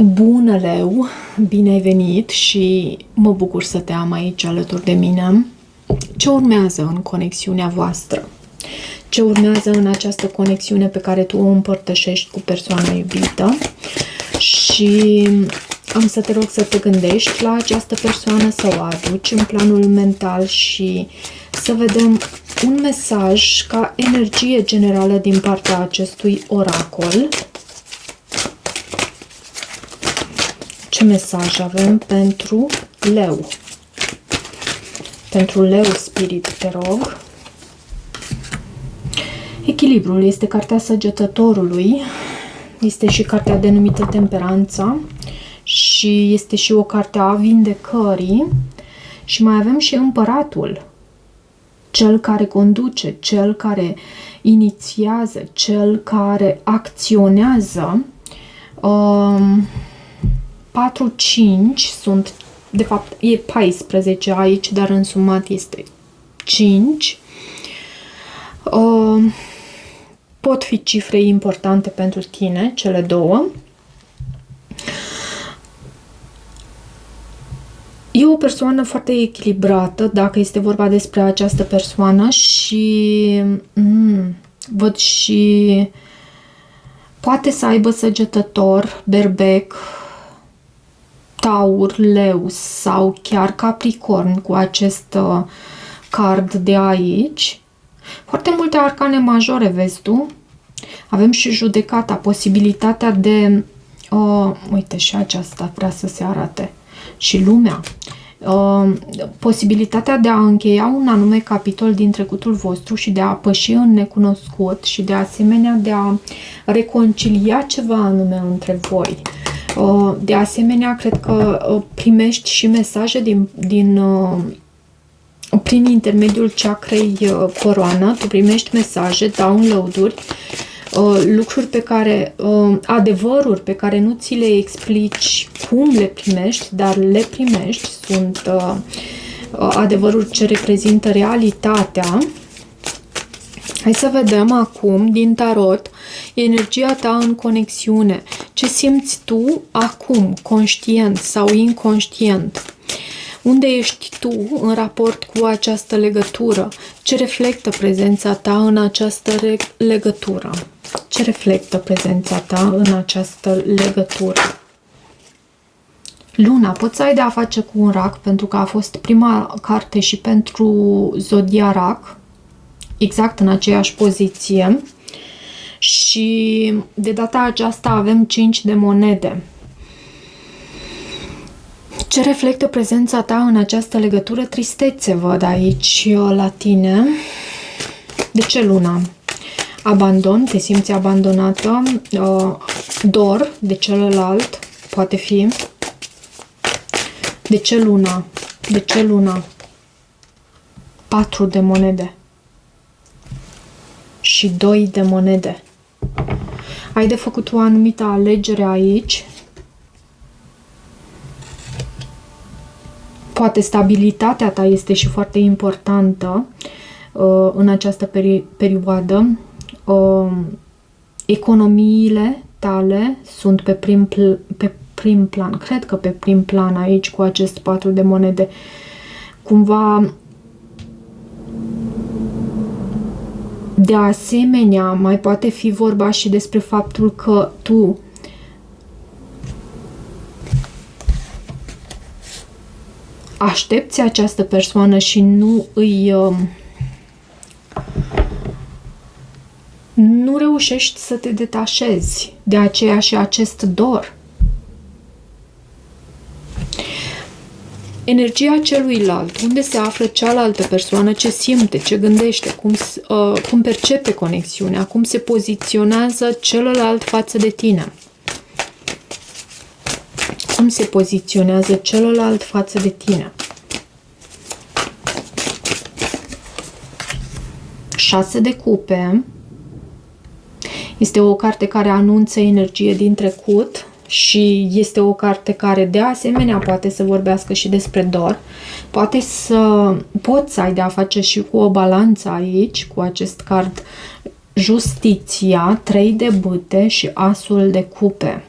Bună, Leu! Bine ai venit și mă bucur să te am aici alături de mine. Ce urmează în conexiunea voastră? Ce urmează în această conexiune pe care tu o împărtășești cu persoana iubită? Și am să te rog să te gândești la această persoană, să o aduci în planul mental și să vedem un mesaj ca energie generală din partea acestui oracol. Ce mesaj avem pentru Leu? Pentru Leu Spirit, te rog. Echilibrul este cartea Săgetătorului. Este și cartea denumită Temperanța. Și este și o carte a vindecării. Și mai avem și Împăratul. Cel care conduce, cel care inițiază, cel care acționează. 4-5 sunt, de fapt e 14 aici, dar în sumat este 5. Pot fi cifre importante pentru tine, cele două. E o persoană foarte echilibrată, dacă este vorba despre această persoană și văd și poate să aibă Săgetător, Berbec, Taur, Leu sau chiar Capricorn cu acest card de aici. Foarte multe arcane majore, vezi tu? Avem și Judecata, posibilitatea de... uite, și aceasta vrea să se arate. Și Lumea. Posibilitatea de a încheia un anume capitol din trecutul vostru și de a păși în necunoscut și de asemenea de a reconcilia ceva anume între voi. De asemenea, cred că primești și mesaje prin intermediul chakrei coroană, tu primești mesaje, download-uri, lucruri pe care, adevăruri pe care nu ți le explici cum le primești, dar le primești, sunt adevăruri ce reprezintă realitatea. Hai să vedem acum din tarot energia ta în conexiune. Ce simți tu acum, conștient sau inconștient? Unde ești tu în raport cu această legătură? Ce reflectă prezența ta în această legătură? Ce reflectă prezența ta în această legătură? Luna, poți să ai de a face cu un rac, pentru că a fost prima carte și pentru Zodia Rac, exact în aceeași poziție. Și de data aceasta avem 5 de monede. Ce reflectă prezența ta în această legătură? Tristețe văd aici la tine. De ce, Luna? Abandon, te simți abandonată. Dor de celălalt, poate fi. De ce, Luna? De ce, Luna? 4 de monede. Și 2 de monede. Ai de făcut o anumită alegere aici. Poate stabilitatea ta este și foarte importantă în această perioadă. Economiile tale sunt pe prim plan. Cred că pe prim plan aici cu acest 4 de monede. Cumva... De asemenea, mai poate fi vorba și despre faptul că tu aștepți această persoană și nu reușești să te detașezi, de aceea și acest dor. Energia celuilalt, unde se află cealaltă persoană, ce simte, ce gândește, cum percepe conexiunea, cum se poziționează celălalt față de tine. Cum se poziționează celălalt față de tine. 6 de cupe. Este o carte care anunță energie din trecut. Și este o carte care de asemenea poate să vorbească și despre dor. Poți să ai de a face și cu o balanță aici, cu acest card Justiția, 3 de bâte și Asul de cupe.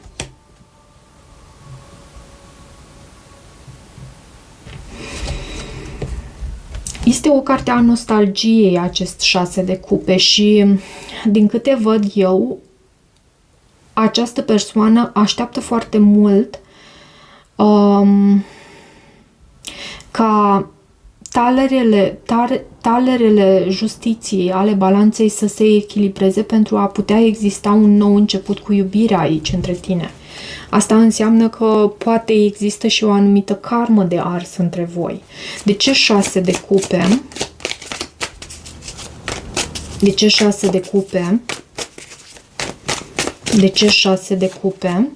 Este o carte a nostalgiei, acest 6 de cupe, și din câte văd eu, această persoană așteaptă foarte mult ca talerele justiției, ale balanței să se echilibreze pentru a putea exista un nou început cu iubirea aici între tine. Asta înseamnă că poate există și o anumită karmă de ars între voi. De ce 6 de cupe? De ce 6 de cupe? De ce 6 de cupe?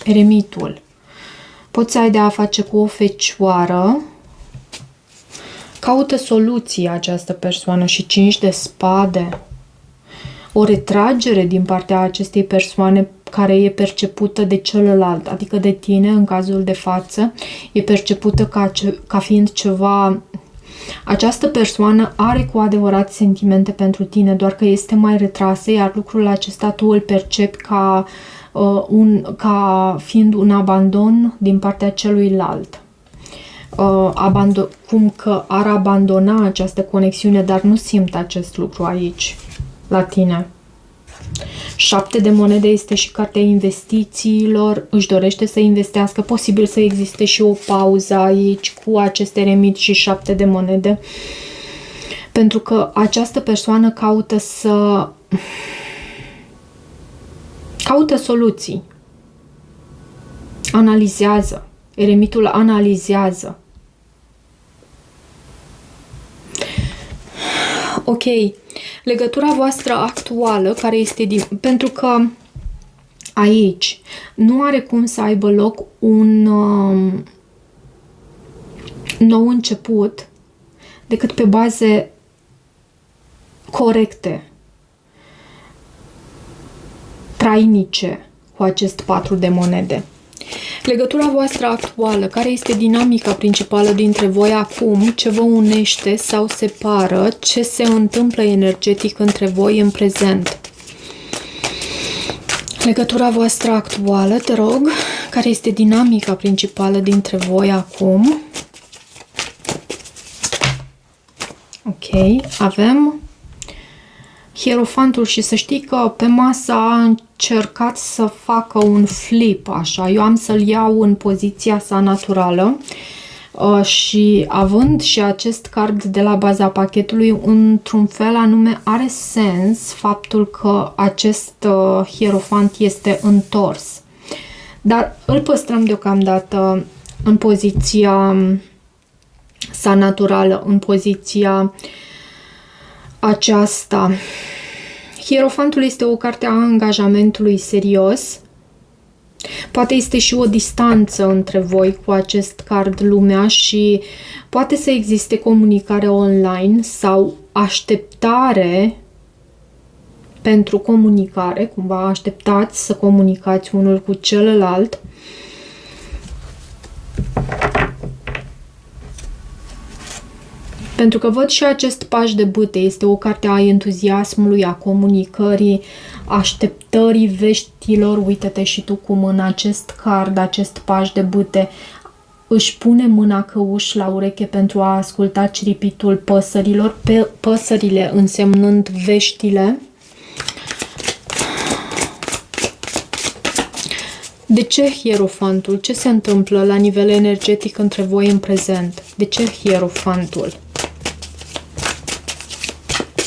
Eremitul. Poți să ai de a face cu o fecioară. Caută soluții această persoană și 5 de spade. O retragere din partea acestei persoane care e percepută de celălalt, adică de tine, în cazul de față, e percepută ca fiind ceva... Această persoană are cu adevărat sentimente pentru tine, doar că este mai retrasă, iar lucrul acesta tu îl percepi ca fiind un abandon din partea celuilalt. Cum că ar abandona această conexiune, dar nu simt acest lucru aici, la tine. 7 de monede este și cartea investițiilor, își dorește să investească, posibil să existe și o pauză aici cu acest eremit și 7 de monede, pentru că această persoană caută soluții, analizează, eremitul analizează. Ok, legătura voastră actuală, care este pentru că aici nu are cum să aibă loc un nou început decât pe baze corecte, trainice, cu acest 4 de monede. Legătura voastră actuală, care este dinamica principală dintre voi acum, ce vă unește sau separă, ce se întâmplă energetic între voi în prezent. Legătura voastră actuală, te rog, care este dinamica principală dintre voi acum. Ok, avem Hierofantul și să știi că pe masă a încercat să facă un flip, așa. Eu am să-l iau în poziția sa naturală și având și acest card de la baza pachetului, într-un fel anume are sens faptul că acest hierofant este întors. Dar îl păstrăm deocamdată în poziția sa naturală, în poziția aceasta. Hierofantul este o carte a angajamentului serios. Poate este și o distanță între voi cu acest card lumea și poate să existe comunicare online sau așteptare pentru comunicare, cumva așteptați să comunicați unul cu celălalt. Pentru că văd și acest paj de bâte, este o carte a entuziasmului, a comunicării, așteptării veștilor. Uite-te și tu cum în acest card, acest paj de bâte, își pune mâna căuș la ureche pentru a asculta ciripitul păsărilor, păsările însemnând veștile. De ce hierofantul? Ce se întâmplă la nivel energetic între voi în prezent? De ce hierofantul?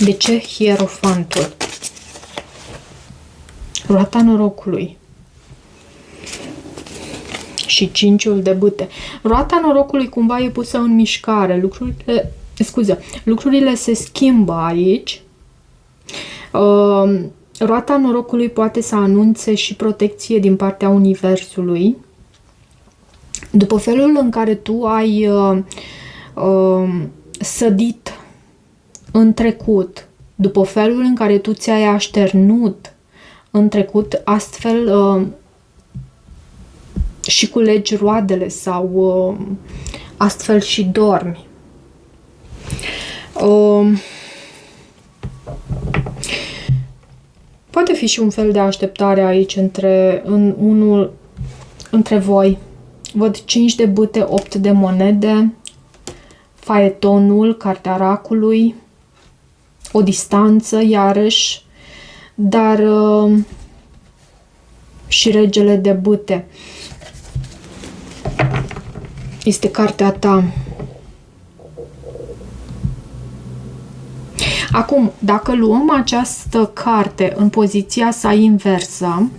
De ce hierofantul? Roata norocului. Și 5-ul de bâte. Roata norocului cumva e pusă în mișcare. Lucrurile se schimbă aici. Roata norocului poate să anunțe și protecție din partea universului. După felul în care tu ai sădit în trecut, după felul în care tu ți-ai așternut în trecut, astfel și culegi roadele sau astfel și dormi. Poate fi și un fel de așteptare aici între voi. Văd 5 de bâte, 8 de monede, Faetonul, cartea racului, o distanță, iarăși, dar și regele de bâte. Este cartea ta. Acum, dacă luăm această carte în poziția sa inversă,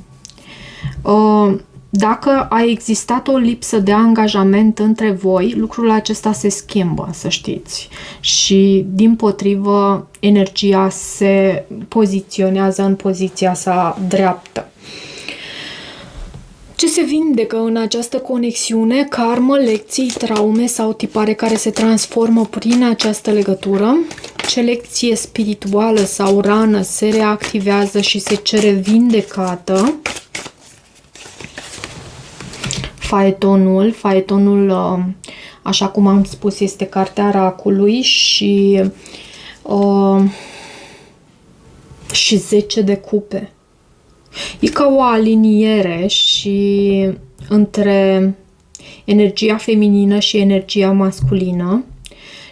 dacă a existat o lipsă de angajament între voi, lucrul acesta se schimbă, să știți. Și, dimpotrivă, energia se poziționează în poziția sa dreaptă. Ce se vindecă în această conexiune? Karmă, lecții, traume sau tipare care se transformă prin această legătură? Ce lecție spirituală sau rană se reactivează și se cere vindecată? Faetonul, așa cum am spus, este cartea racului și 10 de cupe. E ca o aliniere și între energia feminină și energia masculină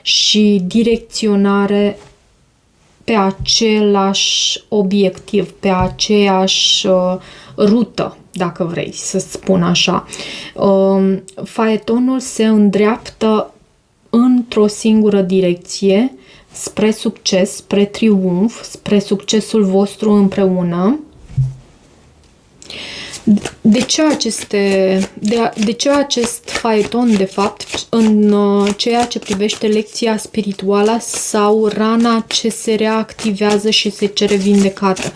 și direcționare pe același obiectiv, pe aceeași rută, dacă vrei să spun așa. Faetonul se îndreaptă într-o singură direcție, spre succes, spre triumf, spre succesul vostru împreună. De ce acest faeton, de fapt, în ceea ce privește lecția spirituală sau rana ce se reactivează și se cere vindecată?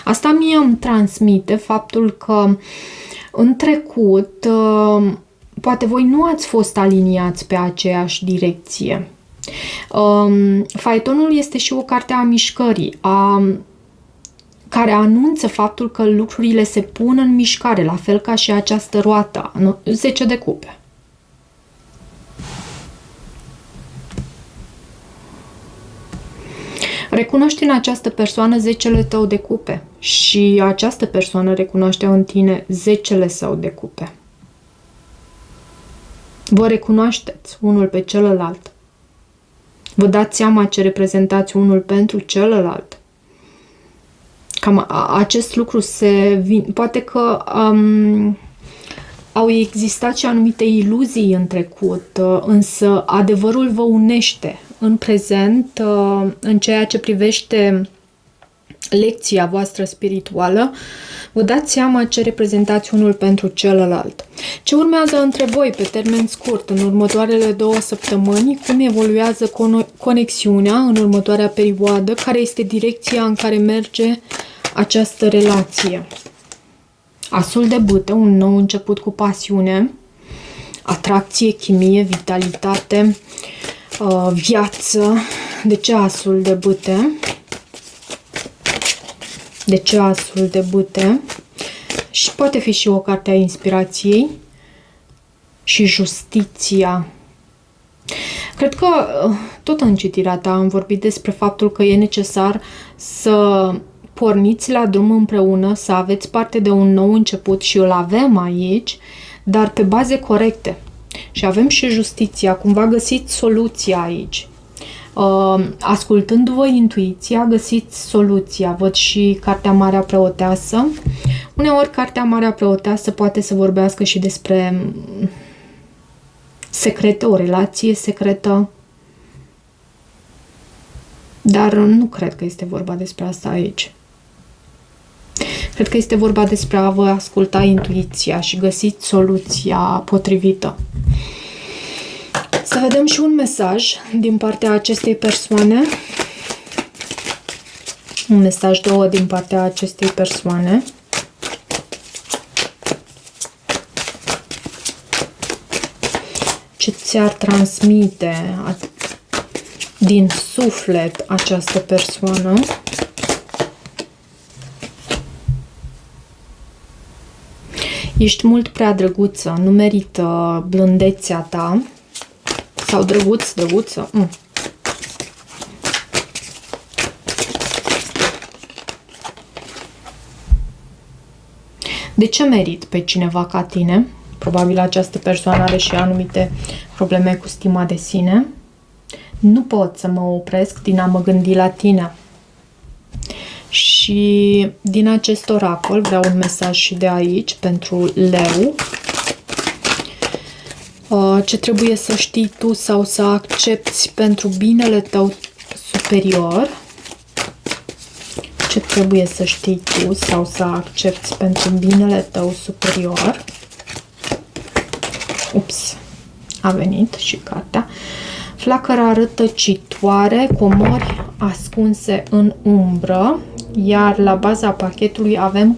Asta mie îmi transmite faptul că în trecut poate voi nu ați fost aliniați pe aceeași direcție. Faetonul este și o carte a mișcării, care anunță faptul că lucrurile se pun în mișcare, la fel ca și această roată, 10 de cupe. Recunoști în această persoană 10-le tău de cupe și această persoană recunoaște în tine 10-le său de cupe. Vă recunoașteți unul pe celălalt. Vă dați seama ce reprezentați unul pentru celălalt. Cam acest lucru poate că au existat și anumite iluzii în trecut, însă adevărul vă unește în prezent în ceea ce privește lecția voastră spirituală. Vă dați seama ce reprezentați unul pentru celălalt. Ce urmează între voi pe termen scurt, în următoarele 2 săptămâni? Cum evoluează conexiunea în următoarea perioadă? Care este direcția în care merge această relație? Asul de bâte, un nou început cu pasiune, atracție, chimie, vitalitate, viață. De ce asul de bâte? De ce asul de bâte? Și poate fi și o carte a inspirației. Și justiția. Cred că tot în citirea ta am vorbit despre faptul că e necesar să porniți la drum împreună, să aveți parte de un nou început și îl avem aici, dar pe baze corecte. Și avem și justiția, cumva găsiți soluția aici. Ascultându-vă intuiția, găsiți soluția. Văd și Cartea Marea Preoteasă. Uneori Cartea Marea Preoteasă poate să vorbească și despre secrete, o relație secretă. Dar nu cred că este vorba despre asta aici. Cred că este vorba despre a vă asculta intuiția și găsiți soluția potrivită. Să vedem și un mesaj din partea acestei persoane. Un mesaj 2 din partea acestei persoane. Ce ți-ar transmite din suflet această persoană? Ești mult prea drăguță, nu merită blândețea ta. Sau drăguț, drăguță. De ce merit pe cineva ca tine? Probabil această persoană are și anumite probleme cu stima de sine. Nu pot să mă opresc din a mă gândi la tine. Și din acest oracol vreau un mesaj și de aici pentru Leu. Ce trebuie să știi tu sau să accepti pentru binele tău superior. Ce trebuie să știi tu sau să accepti pentru binele tău superior. Ups, a venit și cartea. Flacăra rătăcitoare, comori ascunse în umbră, iar la baza pachetului avem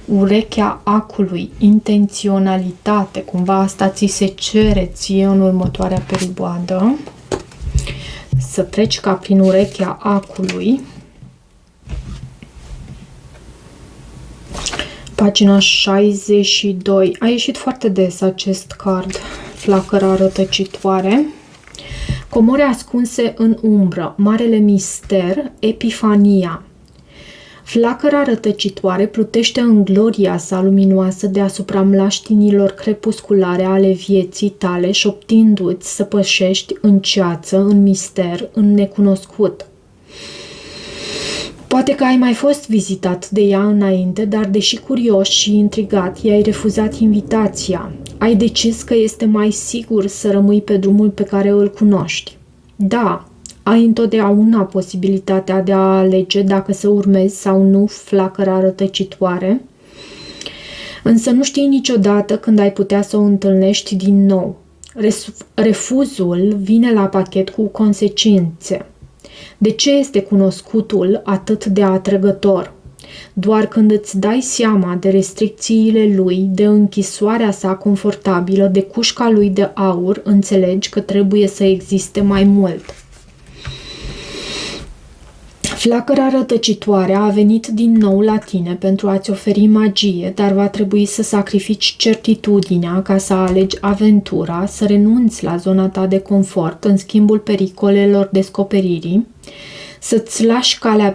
urechea acului, intenționalitate, cumva asta ți se cere ție în următoarea perioadă, să treci ca prin urechea acului. Pagina 62. A ieșit foarte des acest card, flacăra rătăcitoare. Comori ascunse în umbră, marele mister, epifania. Flacăra rătăcitoare plutește în gloria sa luminoasă deasupra mlaștinilor crepusculare ale vieții tale, șoptindu-ți să pășești în ceață, în mister, în necunoscut. Poate că ai mai fost vizitat de ea înainte, dar deși curios și intrigat, i-ai refuzat invitația. Ai decis că este mai sigur să rămâi pe drumul pe care îl cunoști. Da, ai întotdeauna posibilitatea de a alege dacă să urmezi sau nu flacăra rătăcitoare, însă nu știi niciodată când ai putea să o întâlnești din nou. Refuzul vine la pachet cu consecințe. De ce este cunoscutul atât de atrăgător? Doar când îți dai seama de restricțiile lui, de închisoarea sa confortabilă, de cușca lui de aur, înțelegi că trebuie să existe mai mult. Flacăra rătăcitoare a venit din nou la tine pentru a-ți oferi magie, dar va trebui să sacrifici certitudinea ca să alegi aventura, să renunți la zona ta de confort în schimbul pericolelor descoperirii, să-ți lași calea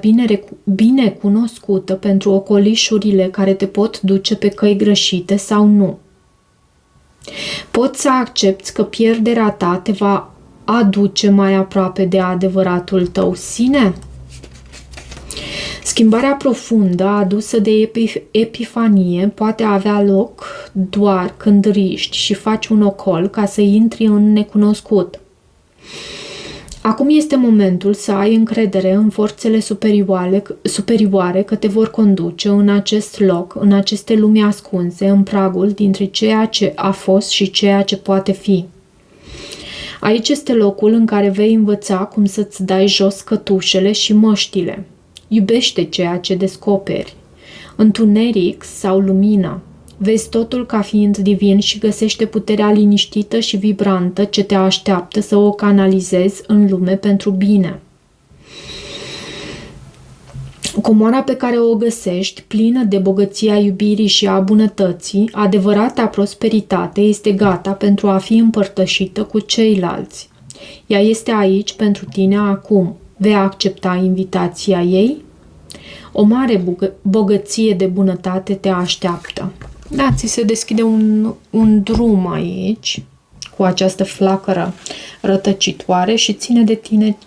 bine cunoscută pentru ocolișurile care te pot duce pe căi greșite sau nu. Poți să accepti că pierderea ta te va aduce mai aproape de adevăratul tău sine? Schimbarea profundă adusă de epifanie poate avea loc doar când riști și faci un ocol ca să intri în necunoscut. Acum este momentul să ai încredere în forțele superioare că te vor conduce în acest loc, în aceste lumi ascunse, în pragul dintre ceea ce a fost și ceea ce poate fi. Aici este locul în care vei învăța cum să-ți dai jos cătușele și măștile. Iubește ceea ce descoperi. Întuneric sau lumină. Vezi totul ca fiind divin și găsește puterea liniștită și vibrantă ce te așteaptă să o canalizezi în lume pentru bine. Comoara pe care o găsești, plină de bogăția iubirii și a bunătății, adevărata prosperitate, este gata pentru a fi împărtășită cu ceilalți. Ea este aici pentru tine acum. Vei accepta invitația ei? O mare bogăție de bunătate te așteaptă. Da, ți se deschide un drum aici cu această flacără rătăcitoare și ține de tine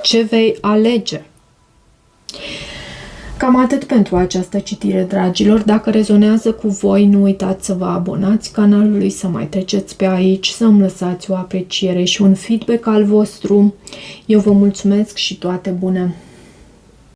ce vei alege. Cam atât pentru această citire, dragilor. Dacă rezonează cu voi, nu uitați să vă abonați canalului, să mai treceți pe aici, să îmi lăsați o apreciere și un feedback al vostru. Eu vă mulțumesc și toate bune!